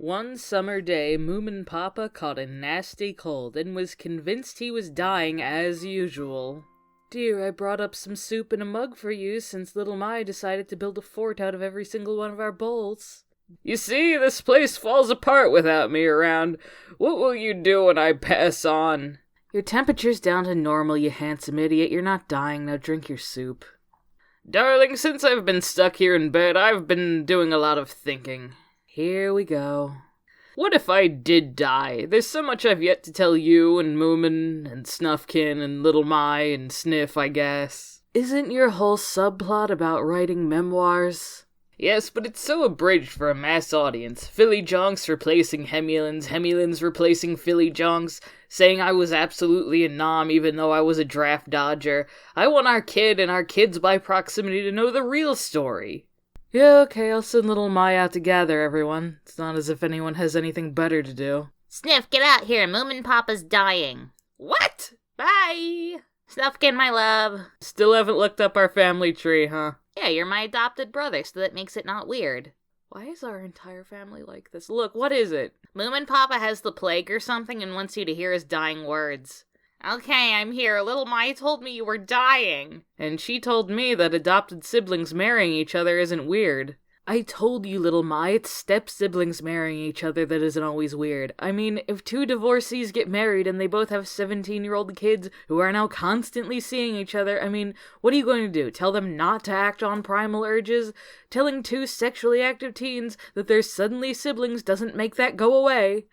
One summer day, Moominpapa caught a nasty cold and was convinced he was dying as usual. Dear, I brought up some soup in a mug for you since little Mai decided to build a fort out of every single one of our bowls. You see, this place falls apart without me around. What will you do when I pass on? Your temperature's down to normal, you handsome idiot. You're not dying, now drink your soup. Darling, since I've been stuck here in bed, I've been doing a lot of thinking. Here we go. What if I did die? There's so much I've yet to tell you and Moomin and Snufkin and Little Mai and Sniff, I guess. Isn't your whole subplot about writing memoirs? Yes, but it's so abridged for a mass audience. Philly Jonks replacing Hemulins, Hemulins replacing Philly Jonks, saying I was absolutely a nom even though I was a draft dodger. I want our kid and our kids by proximity to know the real story. Yeah, okay, I'll send little Mai out to gather everyone. It's not as if anyone has anything better to do. Sniff, get out here. Moominpapa's dying. What? Bye. Snufkin, my love. Still haven't looked up our family tree, huh? Yeah, you're my adopted brother, so that makes it not weird. Why is our entire family like this? Look, what is it? Moominpapa has the plague or something and wants you to hear his dying words. Okay, I'm here. Little Mai told me you were dying. And she told me that adopted siblings marrying each other isn't weird. I told you, Little Mai, it's step-siblings marrying each other that isn't always weird. I mean, if two divorcees get married and they both have 17-year-old kids who are now constantly seeing each other, I mean, what are you going to do? Tell them not to act on primal urges? Telling two sexually active teens that they're suddenly siblings doesn't make that go away.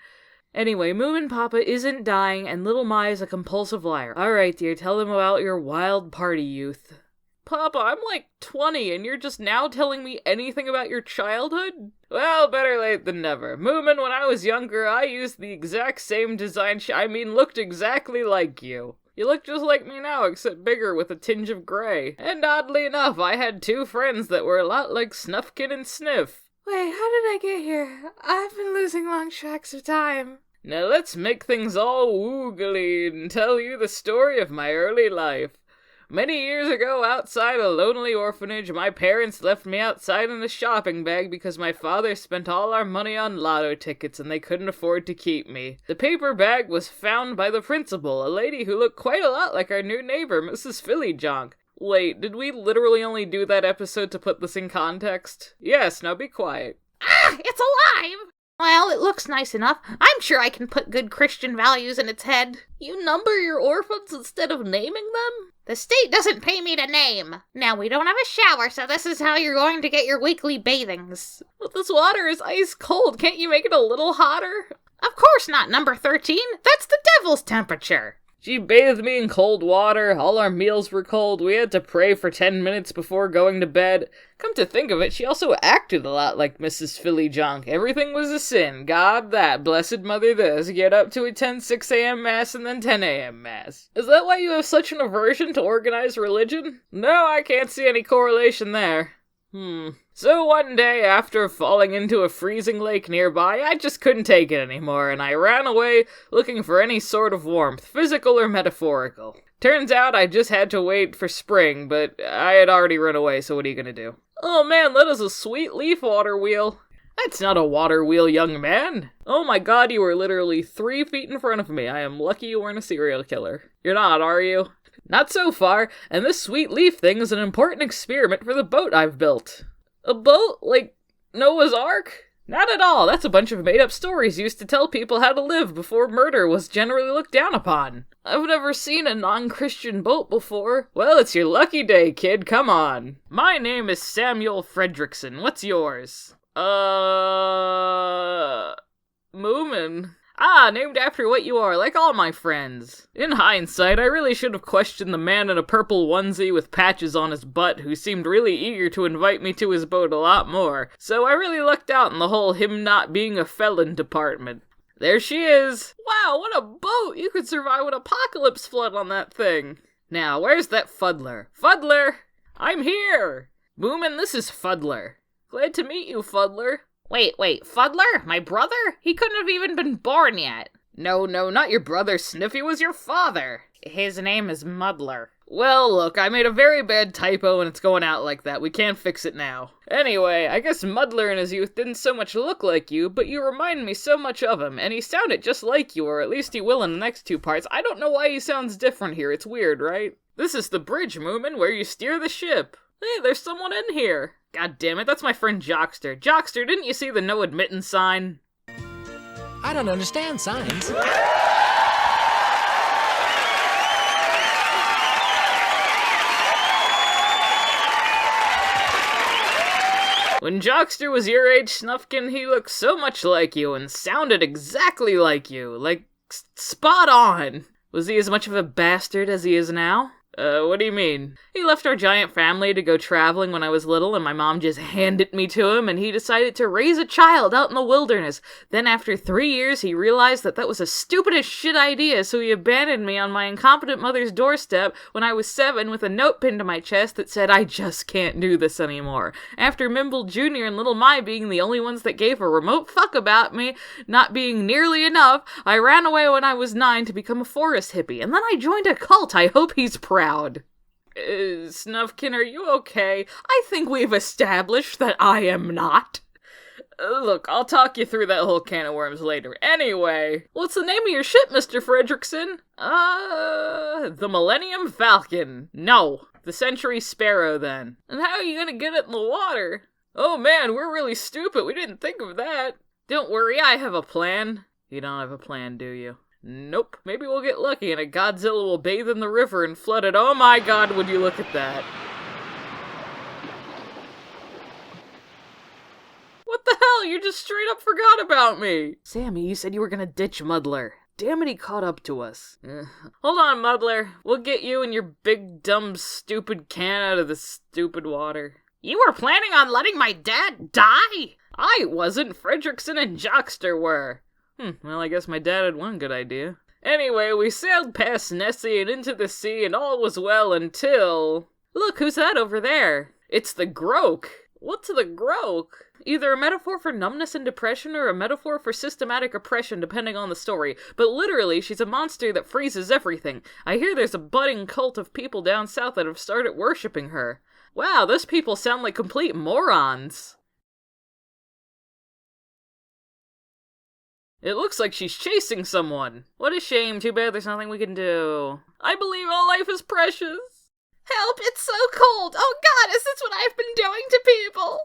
Anyway, Moominpapa isn't dying, and Little Mai is a compulsive liar. Alright, dear, tell them about your wild party youth. Papa, I'm like 20, and you're just now telling me anything about your childhood? Well, better late than never. Moomin, when I was younger, I used the exact same design looked exactly like you. You look just like me now, except bigger with a tinge of gray. And oddly enough, I had two friends that were a lot like Snufkin and Sniff. Wait, how did I get here? I've been losing long tracks of time. Now let's make things all woogly and tell you the story of my early life. Many years ago, outside a lonely orphanage, my parents left me outside in a shopping bag because my father spent all our money on lotto tickets and they couldn't afford to keep me. The paper bag was found by the principal, a lady who looked quite a lot like our new neighbor, Mrs. Philly Jonk. Wait, did we literally only do that episode to put this in context? Yes, now be quiet. Ah, it's alive! Well, it looks nice enough. I'm sure I can put good Christian values in its head. You number your orphans instead of naming them? The state doesn't pay me to name. Now, we don't have a shower, so this is how you're going to get your weekly bathings. But this water is ice cold. Can't you make it a little hotter? Of course not, number 13. That's the devil's temperature. She bathed me in cold water, all our meals were cold, we had to pray for 10 minutes before going to bed. Come to think of it, she also acted a lot like Mrs. Philly Jonk. Everything was a sin. God that, blessed mother this, get up to attend 6 a.m. mass and then 10 a.m. mass. Is that why you have such an aversion to organized religion? No, I can't see any correlation there. So one day, after falling into a freezing lake nearby, I just couldn't take it anymore, and I ran away looking for any sort of warmth, physical or metaphorical. Turns out I just had to wait for spring, but I had already run away, so what are you gonna do? Oh man, that is a sweet leaf water wheel. That's not a water wheel, young man. Oh my god, you were literally 3 feet in front of me. I am lucky you weren't a serial killer. You're not, are you? Not so far, and this sweet leaf thing is an important experiment for the boat I've built. A boat? Like Noah's Ark? Not at all, that's a bunch of made-up stories used to tell people how to live before murder was generally looked down upon. I've never seen a non-Christian boat before. Well, it's your lucky day, kid, come on. My name is Samuel Fredrickson, what's yours? Moomin. Ah, named after what you are, like all my friends. In hindsight, I really should have questioned the man in a purple onesie with patches on his butt who seemed really eager to invite me to his boat a lot more, so I really lucked out in the whole him not being a felon department. There she is! Wow, what a boat! You could survive an apocalypse flood on that thing! Now, where's that Fuddler? Fuddler! I'm here! Moomin, this is Fuddler. Glad to meet you, Fuddler. Wait, Fuddler? My brother? He couldn't have even been born yet. No, not your brother, Sniffy was your father. His name is Muddler. Well, look, I made a very bad typo and it's going out like that. We can't fix it now. Anyway, I guess Muddler in his youth didn't so much look like you, but you remind me so much of him, and he sounded just like you, or at least he will in the next two parts. I don't know why he sounds different here. It's weird, right? This is the bridge, Moomin, where you steer the ship. Hey, there's someone in here. God damn it, that's my friend Joxter. Joxter, didn't you see the no admittance sign? I don't understand signs. When Joxter was your age, Snufkin, he looked so much like you and sounded exactly like you. Like, spot on. Was he as much of a bastard as he is now? What do you mean? He left our giant family to go traveling when I was little, and my mom just handed me to him, and he decided to raise a child out in the wilderness. Then after 3 years, he realized that was a stupid as shit idea, so he abandoned me on my incompetent mother's doorstep when I was 7 with a note pinned to my chest that said, "I just can't do this anymore." After Mimble Jr. and Little My being the only ones that gave a remote fuck about me, not being nearly enough, I ran away when I was 9 to become a forest hippie, and then I joined a cult. I hope he's proud. Snufkin, are you okay? I think we've established that I am not. Look, I'll talk you through that whole can of worms later. Anyway, what's the name of your ship, Mr. Fredrickson? The Millennium Falcon. No, the Century Sparrow, then. And how are you gonna get it in the water? Oh man, we're really stupid. We didn't think of that. Don't worry, I have a plan. You don't have a plan, do you? Nope. Maybe we'll get lucky and a Godzilla will bathe in the river and flood it. Oh my god, would you look at that. What the hell? You just straight up forgot about me. Sammy, you said you were gonna ditch Muddler. Damn it, he caught up to us. Hold on, Muddler. We'll get you and your big, dumb, stupid can out of the stupid water. You were planning on letting my dad die? I wasn't. Fredrickson and Joxter were. Well, I guess my dad had one good idea. Anyway, we sailed past Nessie and into the sea, and all was well until... Look, who's that over there? It's the Groke. What's the Groke? Either a metaphor for numbness and depression or a metaphor for systematic oppression, depending on the story. But literally, she's a monster that freezes everything. I hear there's a budding cult of people down south that have started worshipping her. Wow, those people sound like complete morons. It looks like she's chasing someone. What a shame. Too bad there's nothing we can do. I believe all life is precious. Help, it's so cold. Oh god, is this what I've been doing to people?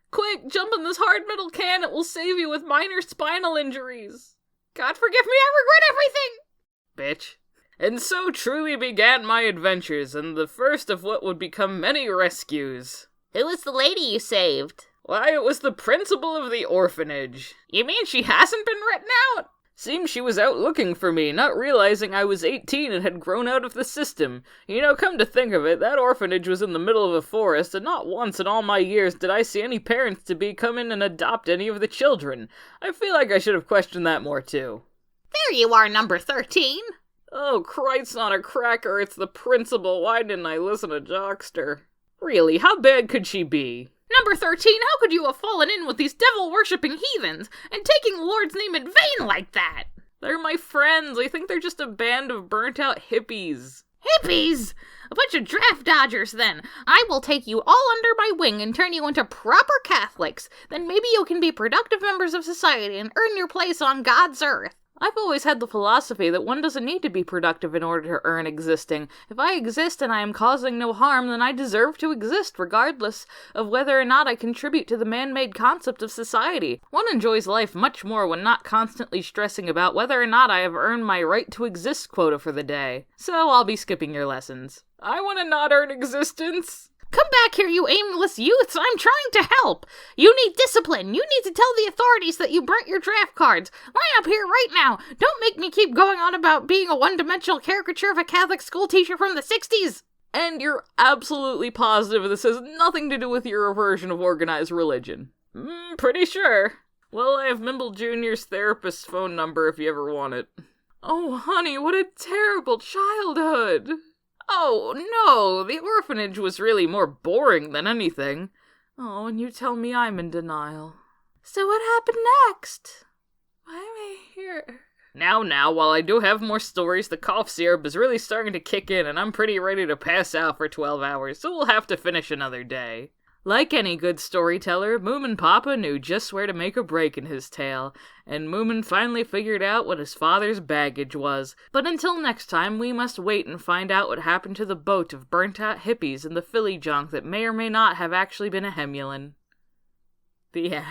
Quick, jump in this hard metal can. It will save you with minor spinal injuries. God forgive me, I regret everything. Bitch. And so truly began my adventures, and the first of what would become many rescues. Who was the lady you saved? Why, it was the principal of the orphanage. You mean she hasn't been written out? Seems she was out looking for me, not realizing I was 18 and had grown out of the system. You know, come to think of it, that orphanage was in the middle of a forest, and not once in all my years did I see any parents-to-be come in and adopt any of the children. I feel like I should have questioned that more, too. There you are, number 13. Oh, Christ on a cracker, it's the principal. Why didn't I listen to Joxter? Really, how bad could she be? Number 13, how could you have fallen in with these devil-worshipping heathens and taking the Lord's name in vain like that? They're my friends. I think they're just a band of burnt-out hippies. Hippies? A bunch of draft dodgers, then. I will take you all under my wing and turn you into proper Catholics. Then maybe you can be productive members of society and earn your place on God's earth. I've always had the philosophy that one doesn't need to be productive in order to earn existing. If I exist and I am causing no harm, then I deserve to exist, regardless of whether or not I contribute to the man-made concept of society. One enjoys life much more when not constantly stressing about whether or not I have earned my right to exist quota for the day. So I'll be skipping your lessons. I want to not earn existence. Come back here, you aimless youths! I'm trying to help! You need discipline! You need to tell the authorities that you burnt your draft cards! Line up here right now! Don't make me keep going on about being a one-dimensional caricature of a Catholic school teacher from the 60s! And you're absolutely positive this has nothing to do with your aversion of organized religion? Pretty sure. Well, I have Mimble Jr.'s therapist's phone number if you ever want it. Oh, honey, what a terrible childhood! Oh, no, the orphanage was really more boring than anything. Oh, and you tell me I'm in denial. So what happened next? Why am I here? Now, while I do have more stories, the cough syrup is really starting to kick in, and I'm pretty ready to pass out for 12 hours, so we'll have to finish another day. Like any good storyteller, Moominpapa knew just where to make a break in his tale, and Moomin finally figured out what his father's baggage was. But until next time, we must wait and find out what happened to the boat of burnt-out hippies and the filly junk that may or may not have actually been a Hemulin. The end.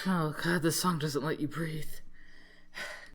Oh god, this song doesn't let you breathe.